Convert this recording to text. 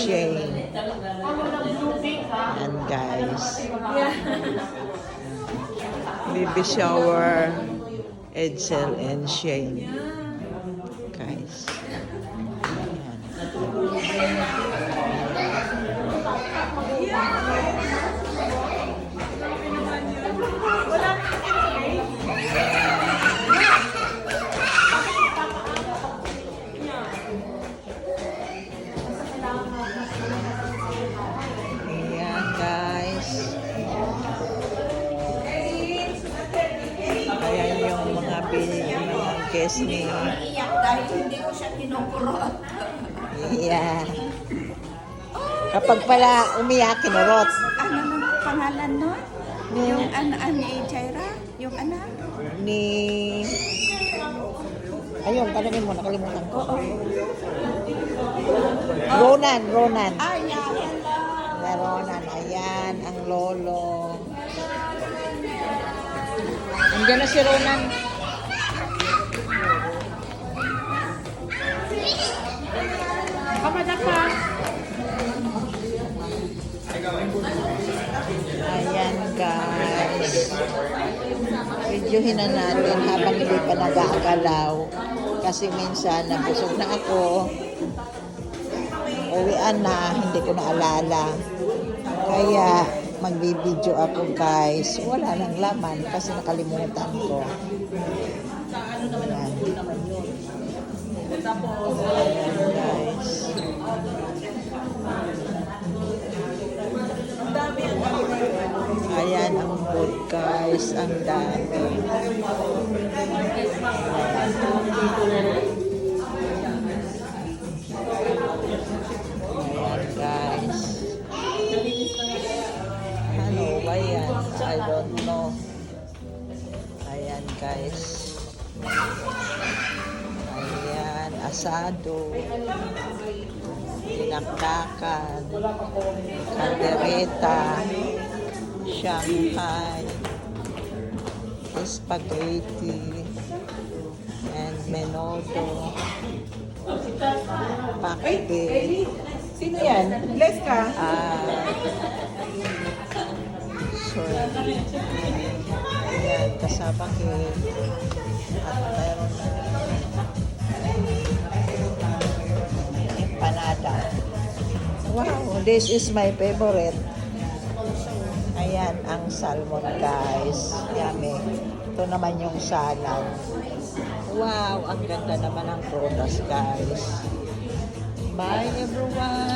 Shane. Yan guys. Baby shower, Edsel and Shane. Guys. Ayan guys. Ayan yung mga guest ni. Iyak dahil hindi ko siya kinukurot. Yeah. Kapag pala umiyak, kinurot. Ano naman pangalan nun? Yung ni Jaira? Yung anak? Ni... Ayun, tanongin mo, nakalimutan ko. Ronan. Ah, yeah. Na Ronan, ayan, ang lolo. Andiyan na si Ronan. Ayan guys. Videohin na natin habang hindi pa nag-aagalaw. Kasi minsan nabusog na ako. Uwian na, hindi ko naalala. Kaya magbibideo ako guys. Wala nang laman kasi nakalimutan ko. Ayan. Ayan guys. Ayan ang food guys. Ang dami. Ayan guys. Ano ba yan? I don't know. Ayan guys. Ayan. Asado. Dinakdakan. Caldereta. Shanghai. Spaghetti. And menudo. Pakde. Sino yan? Bless ka? Sorry. Ayan, kasama cake. At mayroon na empanada. Wow, this is my favorite. Ayan, ang salmon guys. Yummy. Ito naman yung salad. Wow, ang ganda naman ng prutas guys. Bye everyone.